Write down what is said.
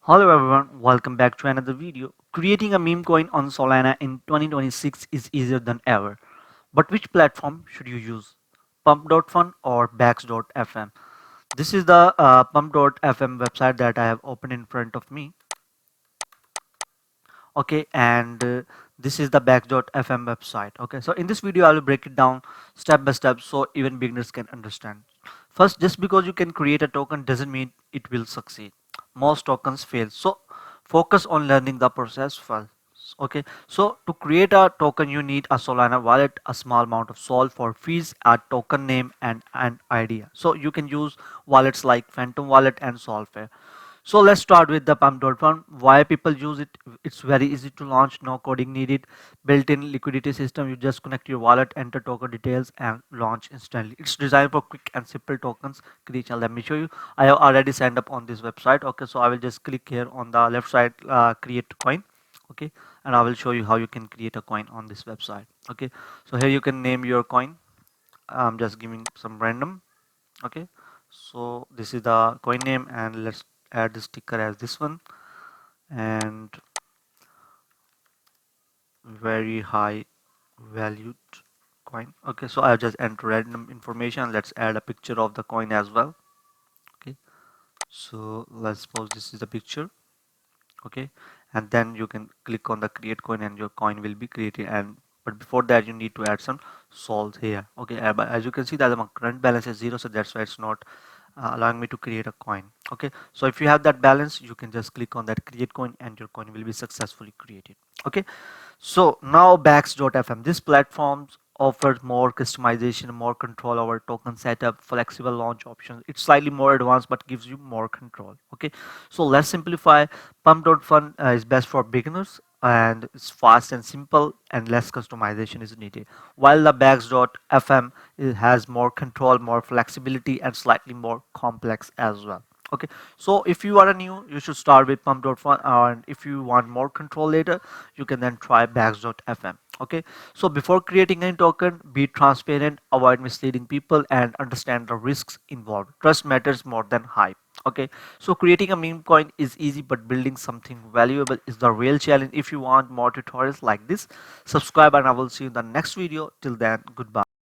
Hello everyone, welcome back to another video. Creating a meme coin on Solana in 2026 is easier than ever. But which platform should you use? Pump.fun or Bax.fm? This is the Pump.fm website that I have opened in front of me. Okay, and this is the Bax.fm website. Okay, so in this video I will break it down step by step so even beginners can understand. First, just because you can create a token doesn't mean it will succeed. Most tokens fail, so focus on learning the process first. Okay, so to create a token you need a Solana wallet, a small amount of sol for fees, a token name, and an idea. So you can use wallets like Phantom Wallet and Solfair. So let's start with the Pump.fun. Why people use it? It's very easy to launch, no coding needed. Built-in liquidity system. You just connect your wallet, enter token details, and launch instantly. It's designed for quick and simple tokens creation. Let me show you. I have already signed up on this website. Okay, so I will just click here on the left side, create coin. Okay, and I will show you how you can create a coin on this website. Okay, so here you can name your coin. I'm just giving some random. Okay, so this is the coin name, and let's add the sticker as this one, and very high valued coin. Okay, so I'll just enter random information. Let's add a picture of the coin as well. Okay, so let's suppose this is the picture. Okay, and then you can click on the create coin and your coin will be created. And but before that you need to add some sols here. Okay, but as you can see that my current balance is 0, so that's why it's not allowing me to create a coin. Okay, so if you have that balance you can just click on that create coin and your coin will be successfully created. Okay, so now Bax.fm, this platform offers more customization, more control over token setup, flexible launch options. It's slightly more advanced but gives you more control. Okay, so let's simplify. Pump.fun is best for beginners and it's fast and simple and less customization is needed. While the Bax.fm has more control, more flexibility, and slightly more complex as well. Okay, so if you are a new, you should start with Pump.fun, and if you want more control later, you can then try Bax.fm. Okay, so before creating any token, be transparent, avoid misleading people, and understand the risks involved. Trust matters more than hype. Okay, so creating a meme coin is easy, but building something valuable is the real challenge. If you want more tutorials like this, subscribe, and I will see you in the next video. Till then, goodbye.